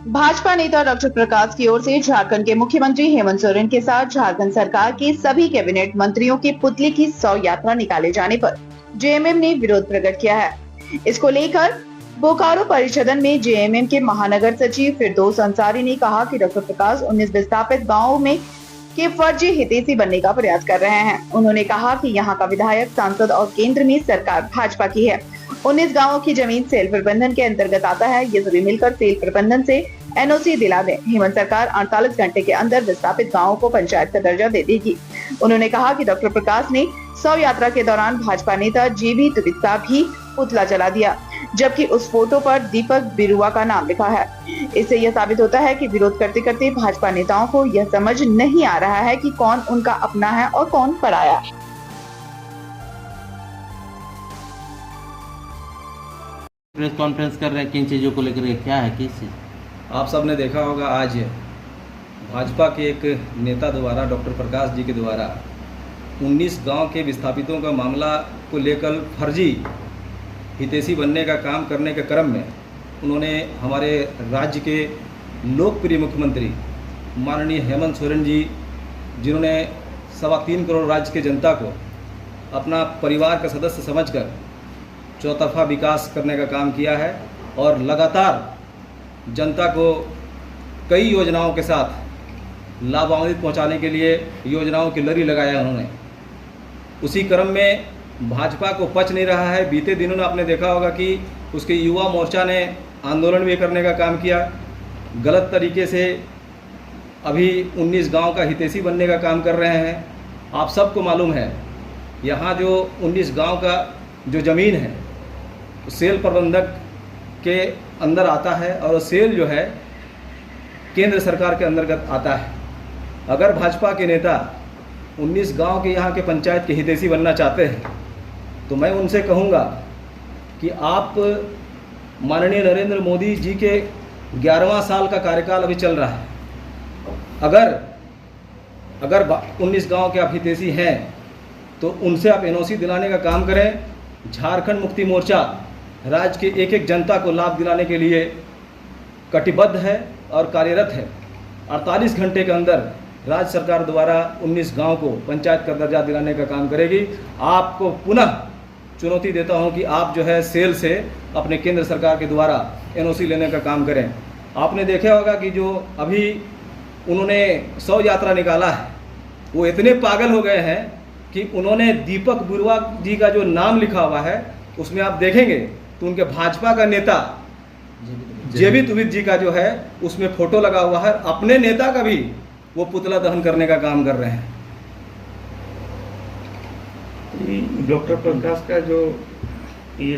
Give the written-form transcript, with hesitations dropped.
भाजपा नेता डॉक्टर प्रकाश की ओर से झारखंड के मुख्यमंत्री हेमंत सोरेन के साथ झारखंड सरकार के सभी कैबिनेट मंत्रियों के पुतले की 100 यात्रा निकाले जाने पर जेएमएम ने विरोध प्रकट किया है। इसको लेकर बोकारो परिषदन में जेएमएम के महानगर सचिव फिरदौस अंसारी ने कहा कि डॉक्टर प्रकाश 19 विस्थापित गाँवों में के फर्जी हितैषी बनने का प्रयास कर रहे हैं। उन्होंने कहा कि यहाँ का विधायक, सांसद और केंद्र में सरकार भाजपा की है। 19 गांवों की जमीन सेल प्रबंधन के अंतर्गत आता है। ये सभी मिलकर सेल प्रबंधन से एनओसी दिला दें। हेमंत सरकार 48 घंटे के अंदर विस्थापित गांवों को पंचायत का दर्जा दे देगी। उन्होंने कहा कि डॉक्टर प्रकाश ने 100 यात्रा के दौरान भाजपा नेता जीबी तुबित का भी पुतला जला दिया, जबकि उस फोटो पर दीपक बिरुआ का नाम लिखा है। इससे यह साबित होता है कि विरोध करते करते भाजपा नेताओं को यह समझ नहीं आ रहा है कि कौन उनका अपना है और कौन पराया। प्रेस कॉन्फ्रेंस कर रहे हैं, किन चीज़ों को लेकर क्या है, किस चीज़? आप सबने देखा होगा, आज भाजपा के एक नेता द्वारा, डॉक्टर प्रकाश जी के द्वारा 19 गांव के विस्थापितों का मामला को लेकर फर्जी हितैषी बनने का काम करने के क्रम में उन्होंने हमारे राज्य के लोकप्रिय मुख्यमंत्री माननीय हेमंत सोरेन जी, जिन्होंने 3.25 करोड़ राज्य के जनता को अपना परिवार का सदस्य समझकर चौतरफा विकास करने का काम किया है और लगातार जनता को कई योजनाओं के साथ लाभान्वित पहुंचाने के लिए योजनाओं की लड़ी लगाया उन्होंने। उसी क्रम में भाजपा को पच नहीं रहा है। बीते दिनों में आपने देखा होगा कि उसके युवा मोर्चा ने आंदोलन भी करने का काम किया, गलत तरीके से अभी 19 गांव का हितैषी बनने का काम कर रहे हैं। आप सबको मालूम है, यहाँ जो 19 गांव का जो ज़मीन है सेल प्रबंधक के अंदर आता है और सेल जो है केंद्र सरकार के अंतर्गत आता है। अगर भाजपा के नेता 19 गांव के यहाँ के पंचायत के हितैषी बनना चाहते हैं तो मैं उनसे कहूँगा कि आप माननीय नरेंद्र मोदी जी के 11वां साल का कार्यकाल अभी चल रहा है। अगर 19 गांव के आप हितैषी हैं तो उनसे आप एनओसी दिलाने का काम करें। झारखंड मुक्ति मोर्चा राज्य के एक एक जनता को लाभ दिलाने के लिए कटिबद्ध है और कार्यरत है। 48 घंटे के अंदर राज्य सरकार द्वारा 19 गांव को पंचायत का दर्जा दिलाने का काम करेगी। आपको पुनः चुनौती देता हूं कि आप जो है सेल से अपने केंद्र सरकार के द्वारा एनओसी लेने का काम करें। आपने देखा होगा कि जो अभी उन्होंने 100 यात्रा निकाला है, वो इतने पागल हो गए हैं कि उन्होंने दीपक बिरुआ जी का जो नाम लिखा हुआ है उसमें आप देखेंगे तो उनके भाजपा का नेता जेबी तुबित जी का जो है उसमें फोटो लगा हुआ है। अपने नेता का भी वो पुतला दहन करने का काम कर रहे हैं। डॉक्टर प्रकाश का जो ये